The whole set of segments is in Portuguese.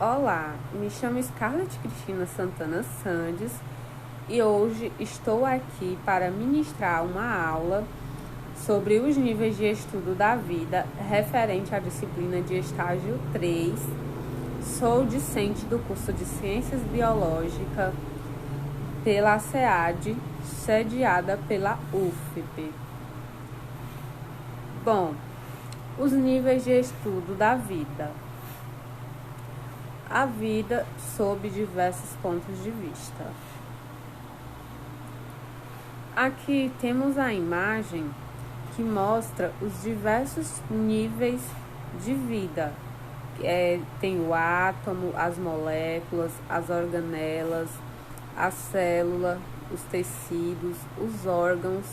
Olá, me chamo Scarlett Cristina Santana Sandes e hoje estou aqui para ministrar uma aula sobre os níveis de estudo da vida referente à disciplina de estágio 3. Sou discente do curso de Ciências Biológicas pela SEAD, sediada pela UFP. Bom, os níveis de estudo da vida. A vida sob diversos pontos de vista. Aqui temos a imagem que mostra os diversos níveis de vida. Tem o átomo, as moléculas, as organelas, a célula, os tecidos, os órgãos,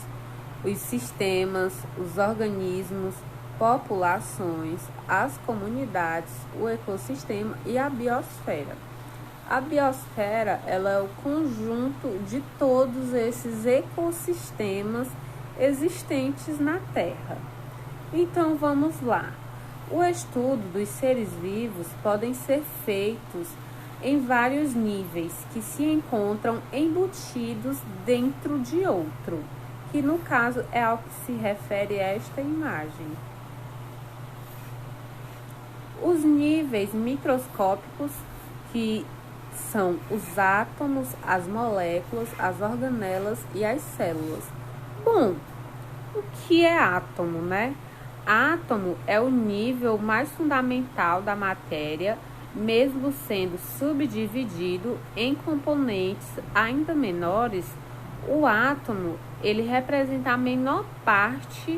os sistemas, os organismos, populações, as comunidades, o ecossistema e a biosfera. A biosfera, ela é o conjunto de todos esses ecossistemas existentes na Terra. Então, vamos lá. O estudo dos seres vivos podem ser feitos em vários níveis que se encontram embutidos dentro de outro, que no caso é ao que se refere esta imagem. Os níveis microscópicos, que são os átomos, as moléculas, as organelas e as células. Bom, o que é átomo, né? Átomo é o nível mais fundamental da matéria, mesmo sendo subdividido em componentes ainda menores. O átomo, ele representa a menor parte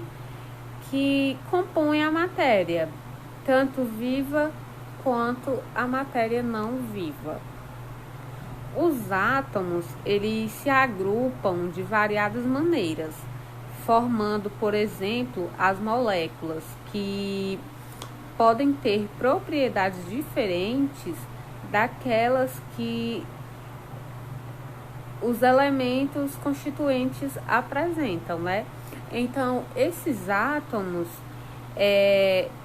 que compõe a matéria, tanto viva quanto a matéria não viva. Os átomos, eles se agrupam de variadas maneiras, formando, por exemplo, as moléculas, que podem ter propriedades diferentes daquelas que os elementos constituintes apresentam, né? Então, esses átomos,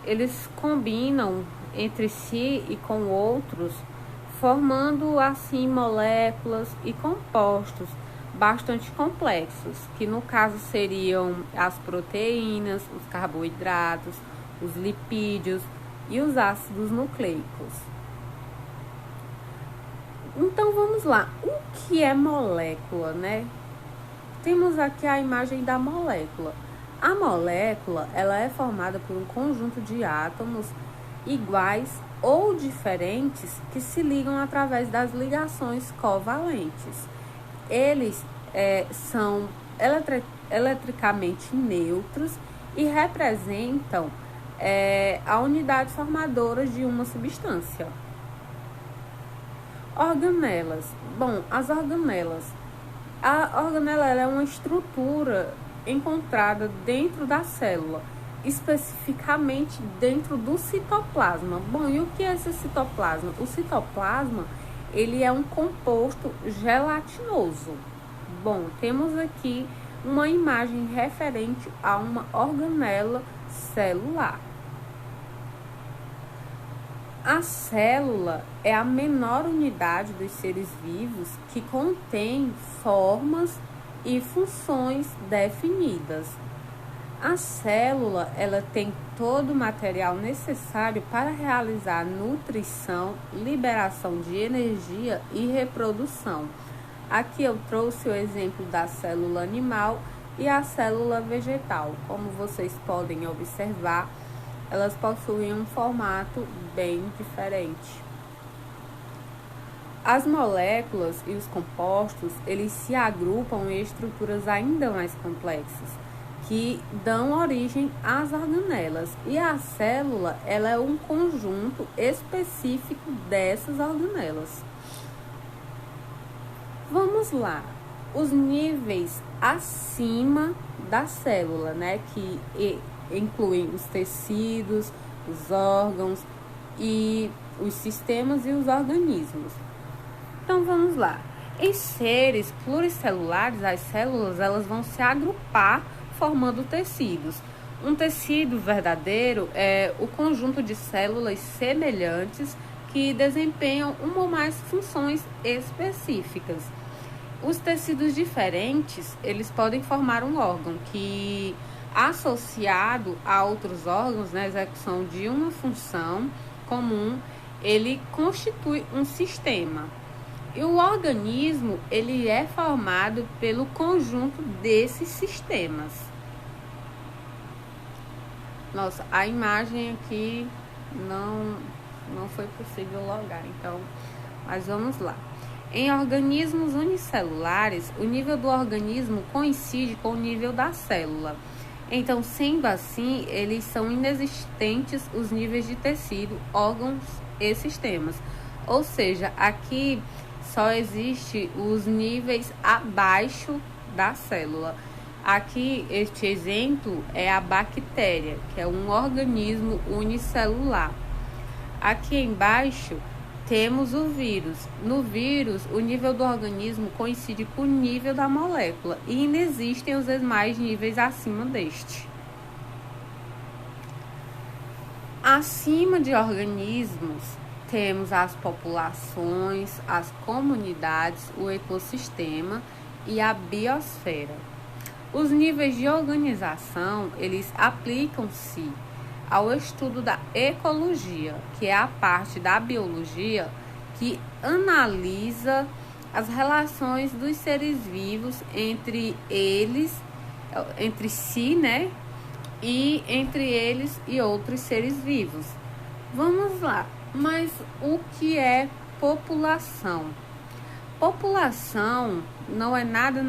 eles combinam entre si e com outros, formando assim moléculas e compostos bastante complexos, que no caso seriam as proteínas, os carboidratos, os lipídios e os ácidos nucleicos. Então vamos lá, o que é molécula, né? Temos aqui a imagem da molécula. A molécula, ela é formada por um conjunto de átomos iguais ou diferentes que se ligam através das ligações covalentes. Eles são eletricamente neutros e representam a unidade formadora de uma substância. Organelas. Bom, as organelas. A organela é uma estrutura encontrada dentro da célula, especificamente dentro do citoplasma. Bom, e o que é esse citoplasma? O citoplasma, ele é um composto gelatinoso. Bom, temos aqui uma imagem referente a uma organela celular. A célula é a menor unidade dos seres vivos que contém formas e funções definidas. A célula, ela tem todo o material necessário para realizar nutrição, liberação de energia e reprodução. Aqui eu trouxe o exemplo da célula animal e a célula vegetal. Como vocês podem observar, elas possuem um formato bem diferente. As moléculas e os compostos, eles se agrupam em estruturas ainda mais complexas, que dão origem às organelas. E a célula, ela é um conjunto específico dessas organelas. Vamos lá, os níveis acima da célula, né, que incluem os tecidos, os órgãos e os sistemas e os organismos. Então vamos lá. Em seres pluricelulares, as células, elas vão se agrupar formando tecidos. Um tecido verdadeiro é o conjunto de células semelhantes que desempenham uma ou mais funções específicas. Os tecidos diferentes, eles podem formar um órgão que, associado a outros órgãos na execução de uma função comum, ele constitui um sistema. E o organismo, ele é formado pelo conjunto desses sistemas. Nossa, a imagem aqui não foi possível logar, então, mas vamos lá. Em organismos unicelulares, o nível do organismo coincide com o nível da célula. Então, sendo assim, eles são inexistentes os níveis de tecido, órgãos e sistemas. Ou seja, aqui só existe os níveis abaixo da célula. Aqui, este exemplo é a bactéria, que é um organismo unicelular. Aqui embaixo temos o vírus. No vírus, o nível do organismo coincide com o nível da molécula e ainda existem os demais níveis acima deste. Acima de organismos, temos as populações, as comunidades, o ecossistema e a biosfera. Os níveis de organização, eles aplicam-se ao estudo da ecologia, que é a parte da biologia que analisa as relações dos seres vivos entre si, né? E entre eles e outros seres vivos. Vamos lá, mas o que é população? População não é nada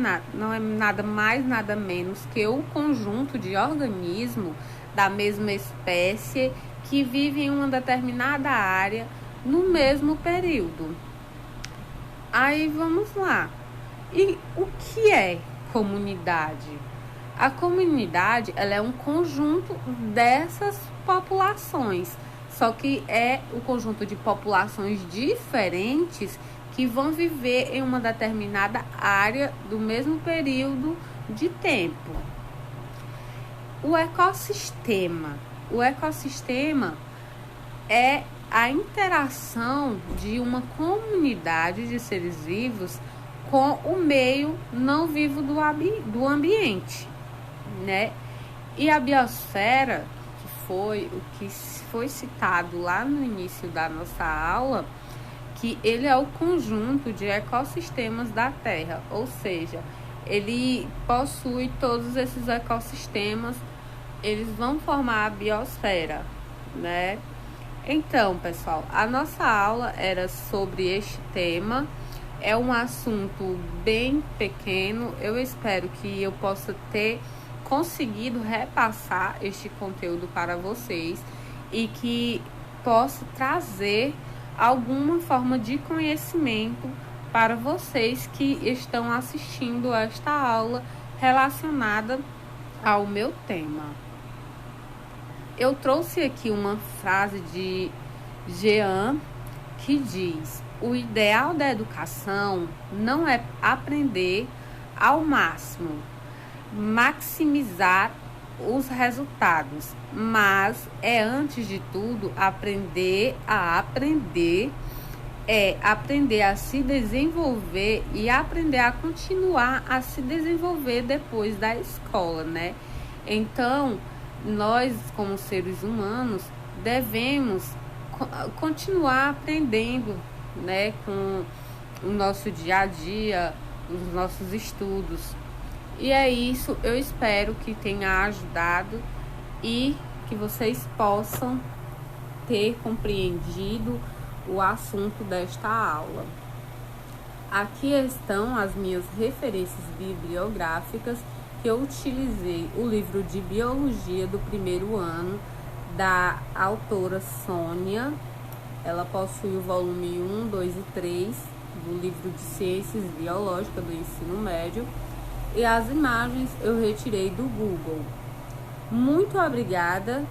mais, nada menos que o conjunto de organismos da mesma espécie que vive em uma determinada área no mesmo período. Aí vamos lá. E o que é comunidade? A comunidade, ela é um conjunto dessas populações, só que é o conjunto de populações diferentes que vão viver em uma determinada área do mesmo período de tempo. O ecossistema. O ecossistema é a interação de uma comunidade de seres vivos com o meio não vivo do ambiente, né? E a biosfera, que foi o que foi citado lá no início da nossa aula, que ele é o conjunto de ecossistemas da Terra, ou seja, ele possui todos esses ecossistemas, eles vão formar a biosfera, né? Então, pessoal, a nossa aula era sobre este tema. É um assunto bem pequeno. Eu espero que eu possa ter conseguido repassar este conteúdo para vocês e que possa trazer alguma forma de conhecimento para vocês que estão assistindo esta aula relacionada ao meu tema. Eu trouxe aqui uma frase de Jean que diz: o ideal da educação não é aprender ao máximo, maximizar os resultados, mas é, antes de tudo, aprender a se desenvolver e aprender a continuar a se desenvolver depois da escola, né? Então, nós, como seres humanos, devemos continuar aprendendo, né, com o nosso dia a dia, os nossos estudos. E é isso, eu espero que tenha ajudado e que vocês possam ter compreendido o assunto desta aula. Aqui estão as minhas referências bibliográficas que eu utilizei: o livro de Biologia do primeiro ano, da autora Sônia. Ela possui o volume 1, 2 e 3 do livro de Ciências Biológicas do ensino médio. E as imagens eu retirei do Google. Muito obrigada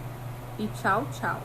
e tchau, tchau.